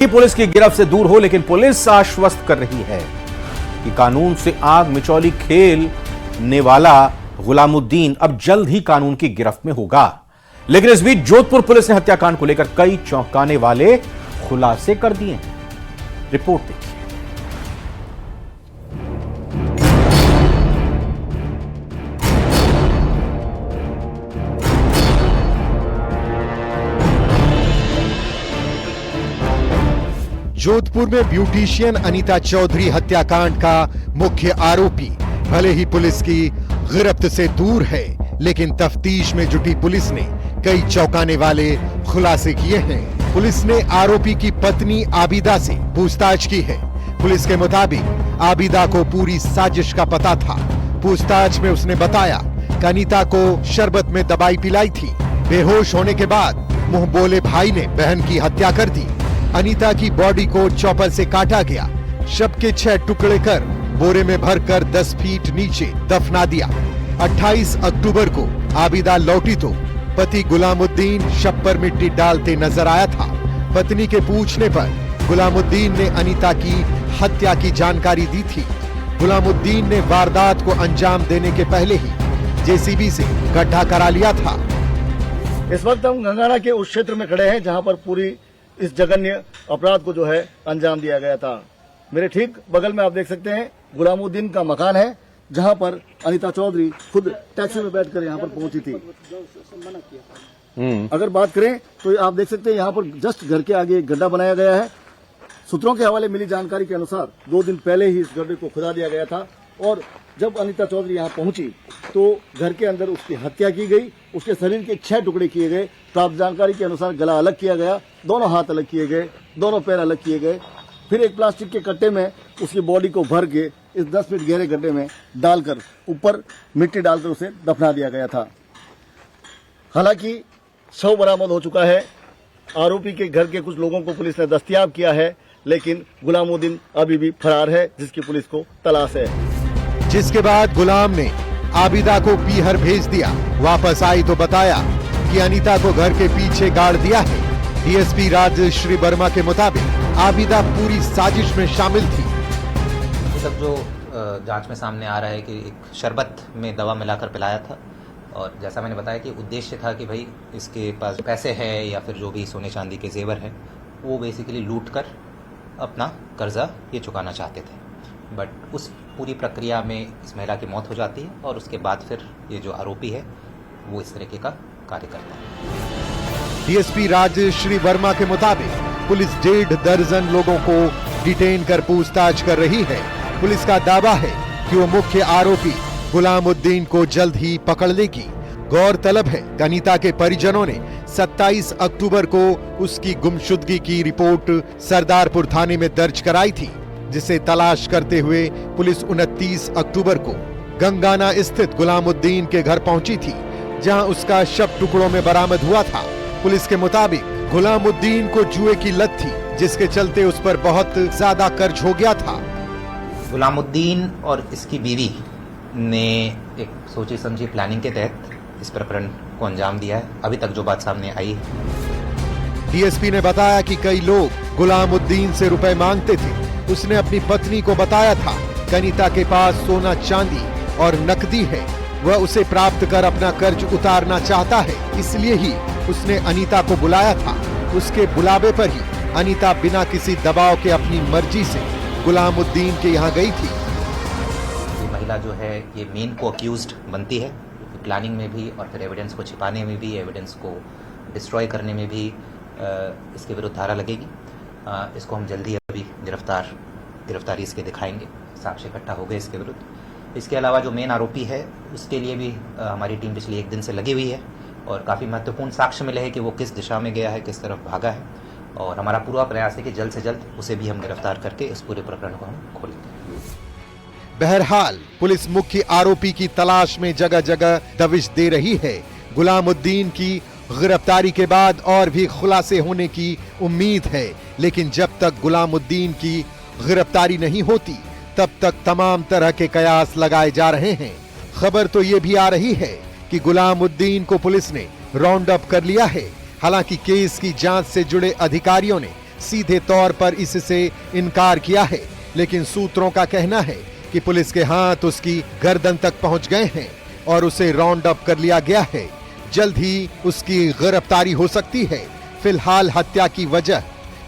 Police की गिरफ्त से दूर हो, लेकिन पुलिस आश्वस्त कर रही है कि कानून से आग मिचौली खेलने वाला गुलामुद्दीन अब जल्द ही कानून की गिरफ्त में होगा। लेकिन इस बीच जोधपुर पुलिस ने हत्याकांड को लेकर कई चौंकाने वाले खुलासे कर दिए हैं। रिपोर्ट देखिए। जोधपुर में ब्यूटिशियन अनीता चौधरी हत्याकांड का मुख्य आरोपी भले ही पुलिस की गिरफ्त से दूर है, लेकिन तफ्तीश में जुटी पुलिस ने कई चौंकाने वाले खुलासे किए हैं। पुलिस ने आरोपी की पत्नी आबिदा से पूछताछ की है। पुलिस के मुताबिक आबिदा को पूरी साजिश का पता था। पूछताछ में उसने बताया कि अनीता को शरबत में दवाई पिलाई थी। बेहोश होने के बाद मुंह बोले भाई ने बहन की हत्या कर दी। अनीता की बॉडी को चॉपर से काटा गया। शव के 6 टुकड़े कर बोरे में भरकर 10 फीट नीचे दफना दिया। 28 अक्टूबर को आबिदा लौटी तो पति गुलामुद्दीन शव पर मिट्टी डालते नजर आया था। पत्नी के पूछने पर गुलामुद्दीन ने अनीता की हत्या की जानकारी दी थी। गुलामुद्दीन ने वारदात को अंजाम देने के पहले ही जेसीबी से गड्ढा करा लिया था। इस वक्त हम गंगाना के उस क्षेत्र में खड़े हैं जहां पर पूरी इस जघन्य अपराध को जो है अंजाम दिया गया था। मेरे ठीक बगल में आप देख सकते हैं गुलामुद्दीन का मकान है, जहां पर अनीता चौधरी खुद टैक्सी में बैठकर यहां पर पहुंची थी। अगर बात करें तो आप देख सकते हैं यहां पर जस्ट घर के आगे एक गड्ढा बनाया गया है। सूत्रों के हवाले मिली जानकारी के अनुसार 2 दिन पहले ही इस गड्ढे को खुदा दिया गया था और जब अनीता चौधरी यहां पहुंची तो घर के अंदर उसकी हत्या की गई। उसके शरीर के 6 टुकड़े किए गए। प्राप्त जानकारी के अनुसार गला अलग किया गया, दोनों हाथ अलग किए गए, दोनों पैर अलग किए गए। फिर एक प्लास्टिक के कट्टे में उसकी बॉडी को भर के इस 10 फीट गहरे गड्ढे में डालकर ऊपर मिट्टी डालकर उसे दफना दिया गया था। हालांकि शव बरामद हो चुका है। आरोपी के घर के कुछ लोगों को पुलिस ने दस्तयाब किया है, लेकिन गुलामुद्दीन अभी भी फरार है, जिसकी पुलिस को तलाश है। जिसके बाद गुलाम ने आबिदा को पीहर भेज दिया। वापस आई तो बताया कि अनीता को घर के पीछे गाड़ दिया है। डीएसपी राजश्री वर्मा के मुताबिक आबिदा पूरी साजिश में शामिल थी। सब जो जांच में सामने आ रहा है कि एक शरबत में दवा मिलाकर पिलाया था और जैसा मैंने बताया कि उद्देश्य था कि भाई इसके पास पैसे हैं या फिर जो भी सोने चांदी के जेवर हैं वो बेसिकली लूट कर अपना कर्जा ये चुकाना चाहते थे। बट उस पूरी प्रक्रिया में इस महिला की मौत हो जाती है और उसके बाद फिर ये जो आरोपी है वो इस तरीके का कार्य करता है। डीएसपी राजश्री वर्मा के मुताबिक पुलिस 1.5 दर्जन लोगों को डिटेन कर पूछताछ कर रही है। पुलिस का दावा है कि वो मुख्य आरोपी गुलामुद्दीन को जल्द ही पकड़ लेगी। गौरतलब है कि अनीता के परिजनों ने 27 अक्टूबर को उसकी गुमशुदगी की रिपोर्ट सरदारपुर थाने में दर्ज कराई थी, जिसे तलाश करते हुए पुलिस 29 अक्टूबर को गंगाना स्थित गुलामुद्दीन के घर पहुंची थी, जहां उसका शव टुकड़ों में बरामद हुआ था। पुलिस के मुताबिक गुलामुद्दीन को जुए की लत थी, जिसके चलते उस पर बहुत ज्यादा कर्ज हो गया था। गुलामुद्दीन और इसकी बीवी ने एक सोची समझी प्लानिंग के तहत इस प्रकरण को अंजाम दिया है। अभी तक जो बात सामने आई है, डीएसपी ने बताया कि कई लोग गुलामुद्दीन से रुपए मांगते थे। उसने अपनी पत्नी को बताया था कि अनीता के पास सोना चांदी और नकदी है, वह उसे प्राप्त कर अपना कर्ज उतारना चाहता है, इसलिए ही उसने अनीता को बुलाया था। उसके बुलावे पर ही अनीता बिना किसी दबाव के अपनी मर्जी से गुलामुद्दीन के यहाँ गई थी। ये महिला जो है ये मेन को अक्यूज्ड बनती है। प्लानिंग में भी और फिर एविडेंस को छिपाने में भी, एविडेंस को डिस्ट्रॉय करने में भी इसके विरुद्ध धारा लगेगी। इसको हम जल्दी अभी गिरफ्तारी इसके दिखाएंगे। साक्ष्य इकट्ठा हो गए इसके विरुद्ध। इसके अलावा जो मेन आरोपी है उसके लिए भी हमारी टीम पिछले 1 दिन से लगी हुई है और काफ़ी महत्वपूर्ण साक्ष्य मिले हैं कि वो किस दिशा में गया है, किस तरफ भागा है और हमारा पूरा प्रयास है कि जल्द से जल्द उसे भी हम गिरफ्तार करके इस पूरे प्रकरण को हम खोलेंगे। बहरहाल पुलिस मुख्य आरोपी की तलाश में जगह जगह दबिश दे रही है। गुलामुद्दीन की गिरफ्तारी के बाद और भी खुलासे होने की उम्मीद है, लेकिन जब तक गुलामुद्दीन की गिरफ्तारी नहीं होती तब तक तमाम तरह के कयास लगाए जा रहे हैं। खबर तो ये भी आ रही है कि गुलामुद्दीन को पुलिस ने राउंड अप कर लिया है। हालांकि केस की जांच से जुड़े अधिकारियों ने सीधे तौर पर इससे इनकार किया है, लेकिन सूत्रों का कहना है कि पुलिस के हाथ उसकी गर्दन तक पहुंच गए हैं और उसे राउंड अप कर लिया गया है। जल्द ही उसकी गिरफ्तारी हो सकती है। फिलहाल हत्या की वजह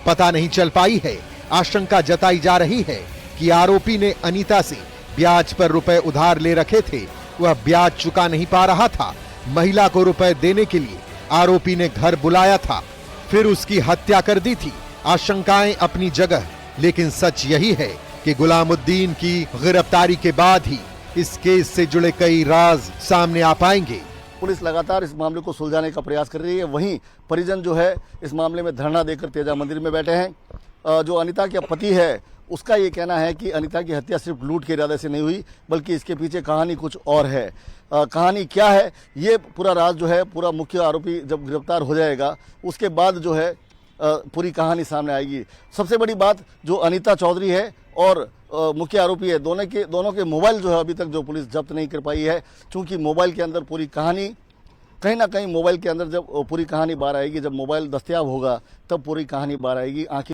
पता नहीं चल पाई है। आशंका जताई जा रही है कि आरोपी ने अनीता से ब्याज पर रुपए उधार ले रखे थे, वह ब्याज चुका नहीं पा रहा था। महिला को रुपए देने के लिए आरोपी ने घर बुलाया था, फिर उसकी हत्या कर दी थी। आशंकाएं अपनी जगह, लेकिन सच यही है कि गुलामुद्दीन की गिरफ्तारी के बाद ही इस केस से जुड़े कई राज सामने आ पाएंगे। पुलिस लगातार इस मामले को सुलझाने का प्रयास कर रही है। वहीं परिजन जो है इस मामले में धरना देकर तेजा मंदिर में बैठे हैं। जो अनीता के पति है उसका ये कहना है कि अनीता की हत्या सिर्फ लूट के इरादे से नहीं हुई, बल्कि इसके पीछे कहानी कुछ और है। कहानी क्या है, ये पूरा राज जो है, पूरा मुख्य आरोपी जब गिरफ्तार हो जाएगा उसके बाद जो है पूरी कहानी सामने आएगी। सबसे बड़ी बात, जो अनीता चौधरी है और मुख्य आरोपी है, दोनों के मोबाइल जो है अभी तक जो पुलिस जब्त नहीं कर पाई है, क्योंकि मोबाइल के अंदर पूरी कहानी, कहीं ना कहीं मोबाइल के अंदर जब पूरी कहानी बाहर आएगी, जब मोबाइल दस्तयाब होगा तब पूरी कहानी बाहर आएगी। आखिर